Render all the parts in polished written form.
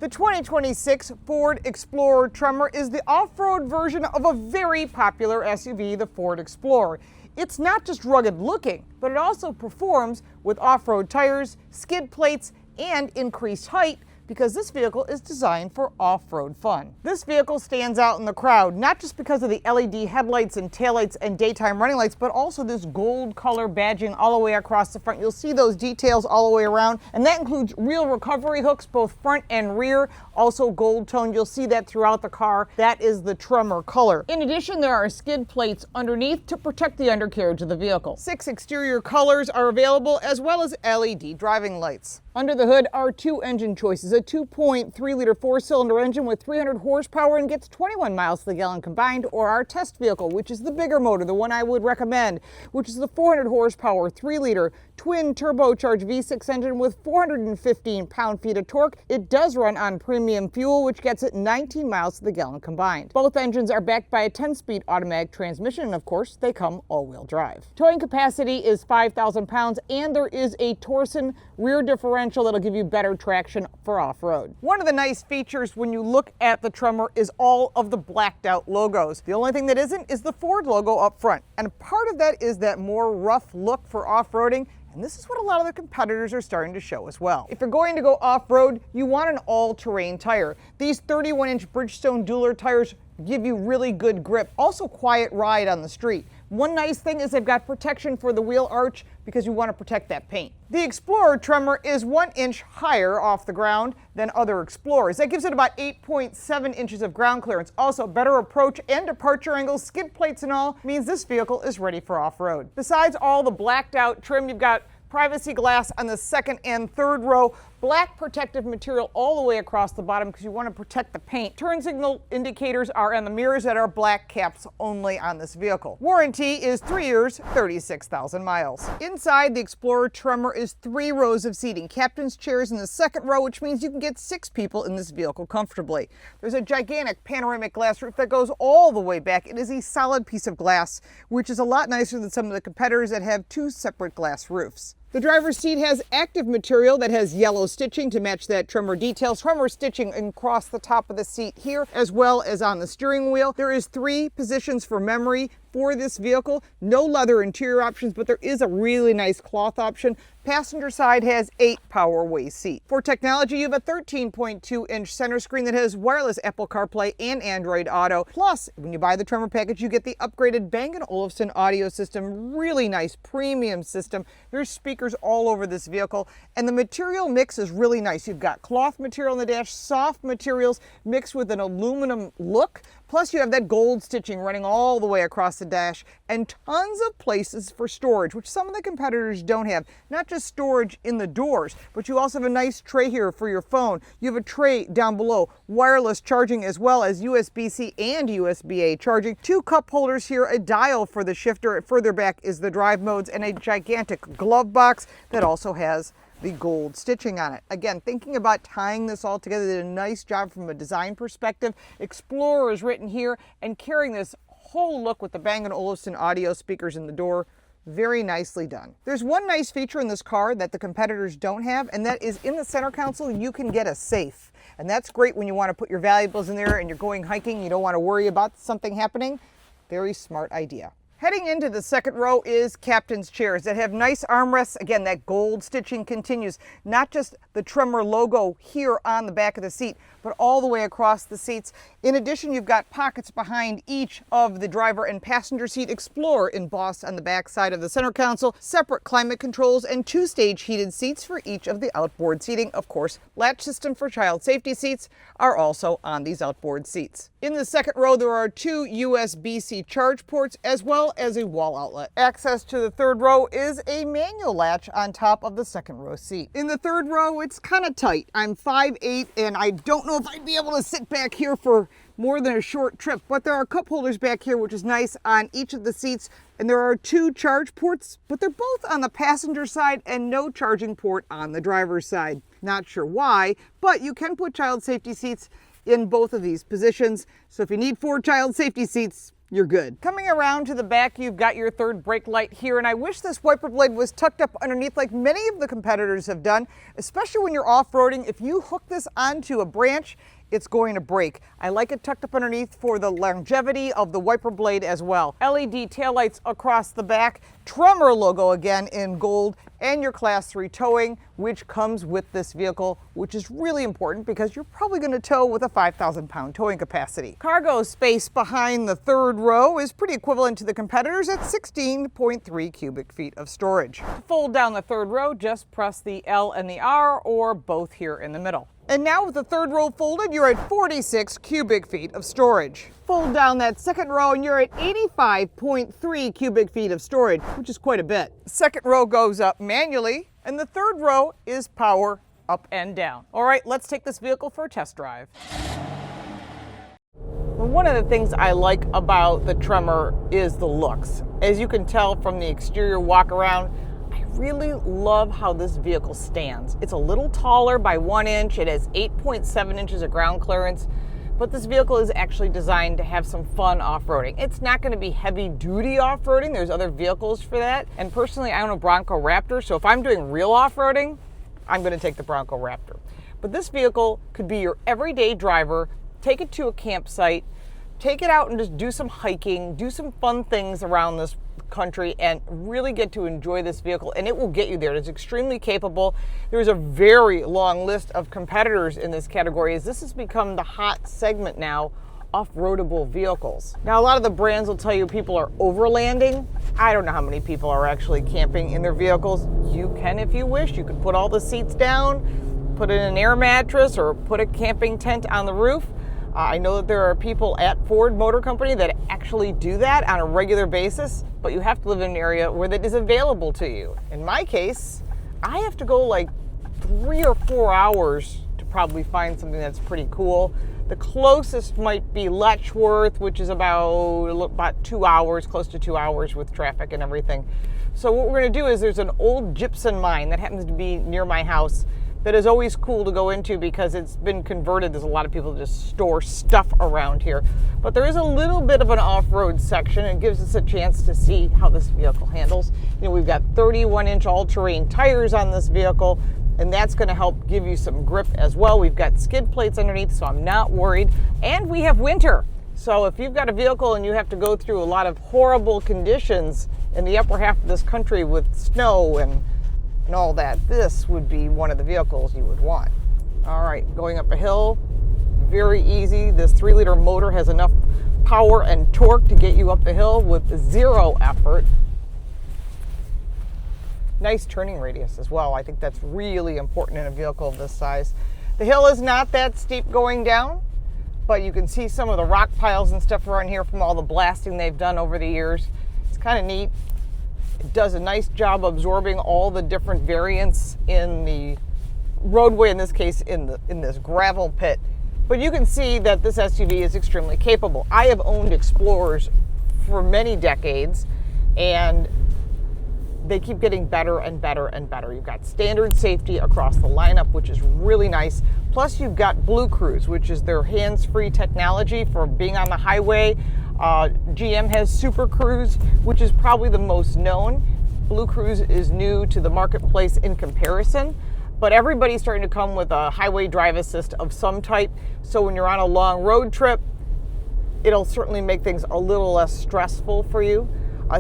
The 2026 Ford Explorer Tremor is the off-road version of a very popular SUV, the Ford Explorer. It's not just rugged looking, but it also performs with off-road tires, skid plates, and increased height, because this vehicle is designed for off-road fun. This vehicle stands out in the crowd, not just because of the LED headlights and taillights and daytime running lights, but also this gold color badging all the way across the front. You'll see those details all the way around, and that includes real recovery hooks, both front and rear, also gold tone. You'll see that throughout the car. That is the Tremor color. In addition, there are skid plates underneath to protect the undercarriage of the vehicle. 6 exterior colors are available, as well as LED driving lights. Under the hood are 2 engine choices, a 2.3-liter 4-cylinder engine with 300 horsepower and gets 21 miles to the gallon combined, or our test vehicle, which is the bigger motor, the one I would recommend, which is the 400 horsepower 3-liter twin turbocharged V6 engine with 415 pound-feet of torque. It does run on premium fuel, which gets it 19 miles to the gallon combined. Both engines are backed by a 10-speed automatic transmission, and of course, they come all-wheel drive. Towing capacity is 5,000 pounds, and there is a Torsen rear differential that'll give you better traction for off-road. One of the nice features when you look at the Tremor is all of the blacked out logos. The only thing that isn't is the Ford logo up front. And part of that is that more rough look for off-roading. And this is what a lot of the competitors are starting to show as well. If you're going to go off-road, you want an all-terrain tire. These 31-inch Bridgestone Dueler tires give you really good grip. Also quiet ride on the street. One nice thing is they've got protection for the wheel arch because you want to protect that paint. The Explorer Tremor is 1 inch higher off the ground than other Explorers. That gives it about 8.7 inches of ground clearance. Also, better approach and departure angles, skid plates and all, means this vehicle is ready for off-road. Besides all the blacked out trim, you've got privacy glass on the second and third row, black protective material all the way across the bottom because you want to protect the paint. Turn signal indicators are on the mirrors that are black caps only on this vehicle. Warranty is 3 years, 36,000 miles. Inside, the Explorer Tremor is 3 rows of seating. Captain's chairs in the second row, which means you can get 6 people in this vehicle comfortably. There's a gigantic panoramic glass roof that goes all the way back. It is a solid piece of glass, which is a lot nicer than some of the competitors that have 2 separate glass roofs. The driver's seat has active material that has yellow stitching to match that Tremor details. Tremor stitching across the top of the seat here, as well as on the steering wheel. There is 3 positions for memory for this vehicle. No leather interior options, but there is a really nice cloth option. Passenger side has 8 power-away seats. For technology, you have a 13.2-inch center screen that has wireless Apple CarPlay and Android Auto. Plus, when you buy the Tremor package, you get the upgraded Bang & Olufsen audio system. Really nice premium system. There's speakers all over this vehicle, and the material mix is really nice. You've got cloth material on the dash, soft materials mixed with an aluminum look. Plus, you have that gold stitching running all the way across the dash, and tons of places for storage, which some of the competitors don't have. Not just storage in the doors, but you also have a nice tray here for your phone. You have a tray down below, wireless charging, as well as USB-C and USB-A charging. 2 cup holders here, a dial for the shifter. Further back is the drive modes, and a gigantic glove box that also has the gold stitching on it. Again, thinking about tying this all together, they did a nice job from a design perspective. Explorer is written here, and carrying this whole look with the Bang & Olufsen audio speakers in the door. Very nicely done. There's one nice feature in this car that the competitors don't have, and that is in the center console, you can get a safe. And that's great when you want to put your valuables in there and you're going hiking, you don't want to worry about something happening. Very smart idea. Heading into the second row is captain's chairs that have nice armrests. Again, that gold stitching continues. Not just the Tremor logo here on the back of the seat, but all the way across the seats. In addition, you've got pockets behind each of the driver and passenger seat. Explorer embossed on the back side of the center console. Separate climate controls and 2-stage heated seats for each of the outboard seating. Of course, latch system for child safety seats are also on these outboard seats. In the second row, there are 2 USB-C charge ports, as well as a wall outlet. Access to the third row is a manual latch on top of the second row seat. In the third row, it's kind of tight. I'm 5'8", and I don't know if I'd be able to sit back here for more than a short trip, but there are cup holders back here, which is nice on each of the seats. And there are 2 charge ports, but they're both on the passenger side and no charging port on the driver's side. Not sure why, but you can put child safety seats in both of these positions. So if you need 4 child safety seats, you're good. Coming around to the back, you've got your third brake light here, and I wish this wiper blade was tucked up underneath like many of the competitors have done, especially when you're off-roading. If you hook this onto a branch, it's going to break. I like it tucked up underneath for the longevity of the wiper blade as well. LED taillights across the back, Tremor logo again in gold, and your Class 3 towing, which comes with this vehicle, which is really important because you're probably going to tow with a 5,000-pound towing capacity. Cargo space behind the third row is pretty equivalent to the competitors at 16.3 cubic feet of storage. To fold down the third row, just press the L and the R, or both here in the middle. And now with the third row folded, you're at 46 cubic feet of storage. Fold down that second row and you're at 85.3 cubic feet of storage, which is quite a bit. Second row goes up manually, and the third row is power up and down. All right, let's take this vehicle for a test drive. One of the things I like about the Tremor is the looks. As you can tell from the exterior walk around, I really love how this vehicle stands. It's a little taller by 1 inch. It has 8.7 inches of ground clearance, but this vehicle is actually designed to have some fun off-roading. It's not going to be heavy-duty off-roading. There's other vehicles for that. And personally, I own a Bronco Raptor, so if I'm doing real off-roading, I'm going to take the Bronco Raptor. But this vehicle could be your everyday driver. Take it to a campsite, take it out and just do some hiking, do some fun things around this country, and really get to enjoy this vehicle, and it will get you there. It's extremely capable. There's a very long list of competitors in this category, as this has become the hot segment now, off-roadable vehicles. Now, a lot of the brands will tell you people are overlanding. I don't know how many people are actually camping in their vehicles. You can if you wish. You can put all the seats down, put in an air mattress, or put a camping tent on the roof. I know that there are people at Ford Motor Company that actually do that on a regular basis, but you have to live in an area where that is available to you. In my case, I have to go like 3 or 4 hours to probably find something that's pretty cool. The closest might be Letchworth, which is about 2 hours, close to 2 hours with traffic and everything. So what we're going to do is there's an old gypsum mine that happens to be near my house that is always cool to go into because it's been converted. There's a lot of people that just store stuff around here. But there is a little bit of an off-road section, and it gives us a chance to see how this vehicle handles. You know, we've got 31-inch all-terrain tires on this vehicle, and that's going to help give you some grip as well. We've got skid plates underneath, so I'm not worried. And we have winter. So if you've got a vehicle and you have to go through a lot of horrible conditions in the upper half of this country with snow and all that, this would be one of the vehicles you would want. All right, going up a hill, very easy. This 3-liter motor has enough power and torque to get you up the hill with 0 effort. Nice turning radius as well. I think that's really important in a vehicle of this size. The hill is not that steep going down, but you can see some of the rock piles and stuff around here from all the blasting they've done over the years. It's kind of neat. It does a nice job absorbing all the different variants in the roadway, in this case in this gravel pit. But you can see that this SUV is extremely capable. I have owned Explorers for many decades, and they keep getting better and better and better. You've got standard safety across the lineup, which is really nice. Plus you've got Blue Cruise, which is their hands-free technology for being on the highway. GM has Super Cruise, which is probably the most known. Blue Cruise is new to the marketplace in comparison, but everybody's starting to come with a highway drive assist of some type. So when you're on a long road trip, it'll certainly make things a little less stressful for you.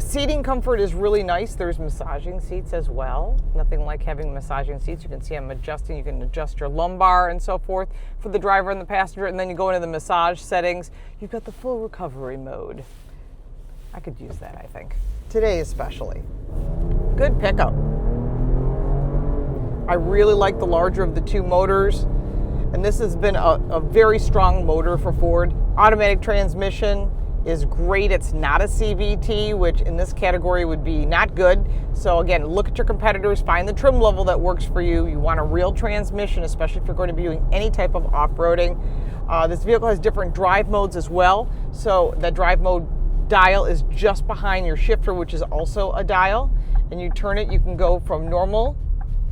Seating comfort is really nice. There's massaging seats as well. Nothing like having massaging seats. You can see I'm adjusting. You can adjust your lumbar and so forth for the driver and the passenger. And then you go into the massage settings. You've got the full recovery mode. I could use that, I think. Today especially. Good pickup. I really like the larger of the two motors. And this has been a very strong motor for Ford. Automatic transmission is great. It's not a CVT, which in this category would be not good. So again, look at your competitors, find the trim level that works for you. You want a real transmission, especially if you're going to be doing any type of off-roading. This vehicle has different drive modes as well. So that drive mode dial is just behind your shifter, which is also a dial. And you turn it, you can go from normal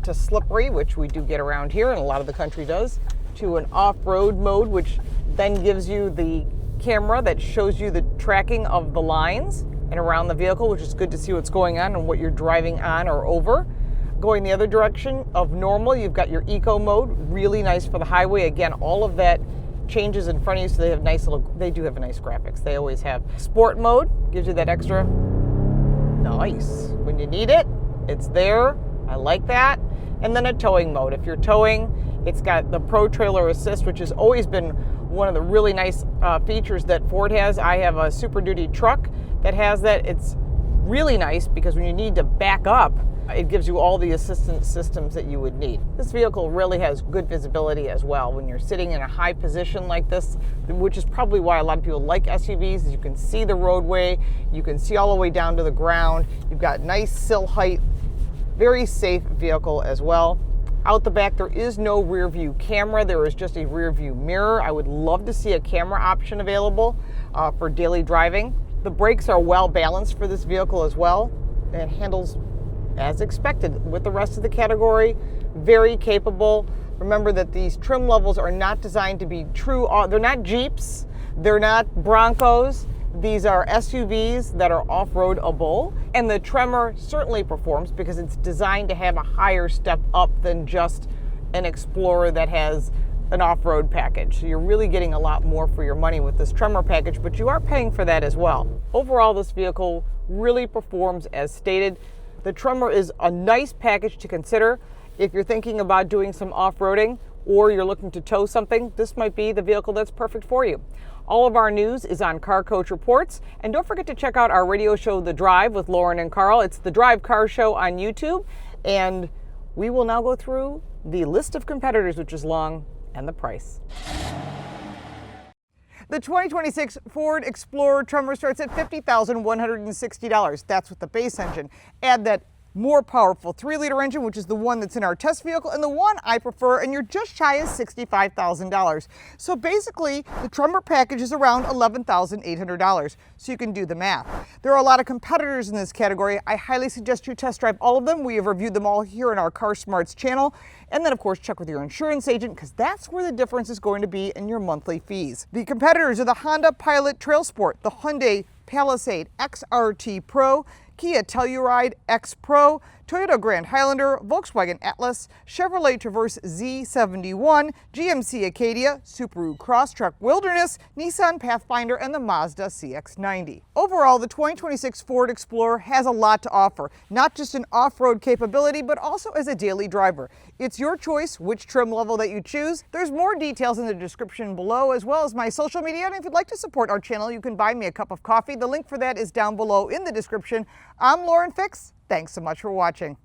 to slippery, which we do get around here and a lot of the country does, to an off-road mode, which then gives you the camera that shows you the tracking of the lines and around the vehicle, which is good to see what's going on and what you're driving on or over. Going the other direction of normal, you've got your eco mode, really nice for the highway. Again, all of that changes in front of you, so they do have a nice graphics. They always have. Sport mode gives you that extra nice. When you need it, it's there. I like that. And then a towing mode. If you're towing, it's got the Pro Trailer Assist, which has always been one of the really nice features that Ford has. I have a Super Duty truck that has that. It's really nice because when you need to back up, it gives you all the assistance systems that you would need. This vehicle really has good visibility as well. When you're sitting in a high position like this, which is probably why a lot of people like SUVs, is you can see the roadway, you can see all the way down to the ground, you've got nice sill height, very safe vehicle as well. Out the back, there is no rear view camera. There is just a rear view mirror. I would love to see a camera option available for daily driving. The brakes are well balanced for this vehicle as well. It handles as expected with the rest of the category. Very capable. Remember that these trim levels are not designed to be true. They're not Jeeps. They're not Broncos. These are SUVs that are off-roadable, and the Tremor certainly performs because it's designed to have a higher step up than just an Explorer that has an off-road package. So you're really getting a lot more for your money with this Tremor package, but you are paying for that as well. Overall, this vehicle really performs as stated. The Tremor is a nice package to consider if you're thinking about doing some off-roading or you're looking to tow something. This might be the vehicle that's perfect for you. All of our news is on Car Coach Reports, and don't forget to check out our radio show, The Drive, with Lauren and Carl. It's The Drive Car Show on YouTube, and we will now go through the list of competitors, which is long, and the price. The 2026 Ford Explorer Tremor starts at $50,160. That's with the base engine. Add that more powerful 3-liter engine, which is the one that's in our test vehicle, and the one I prefer, and you're just shy of $65,000. So basically, the Tremor package is around $11,800. So you can do the math. There are a lot of competitors in this category. I highly suggest you test drive all of them. We have reviewed them all here in our Car Smarts channel. And then, of course, check with your insurance agent, because that's where the difference is going to be in your monthly fees. The competitors are the Honda Pilot Trail Sport, the Hyundai Palisade XRT Pro, Kia Telluride X Pro, Toyota Grand Highlander, Volkswagen Atlas, Chevrolet Traverse Z71, GMC Acadia, Subaru Crosstrek Wilderness, Nissan Pathfinder, and the Mazda CX-90. Overall, the 2026 Ford Explorer has a lot to offer, not just an off-road capability, but also as a daily driver. It's your choice which trim level that you choose. There's more details in the description below, as well as my social media, and if you'd like to support our channel, you can buy me a cup of coffee. The link for that is down below in the description. I'm Lauren Fix. Thanks so much for watching.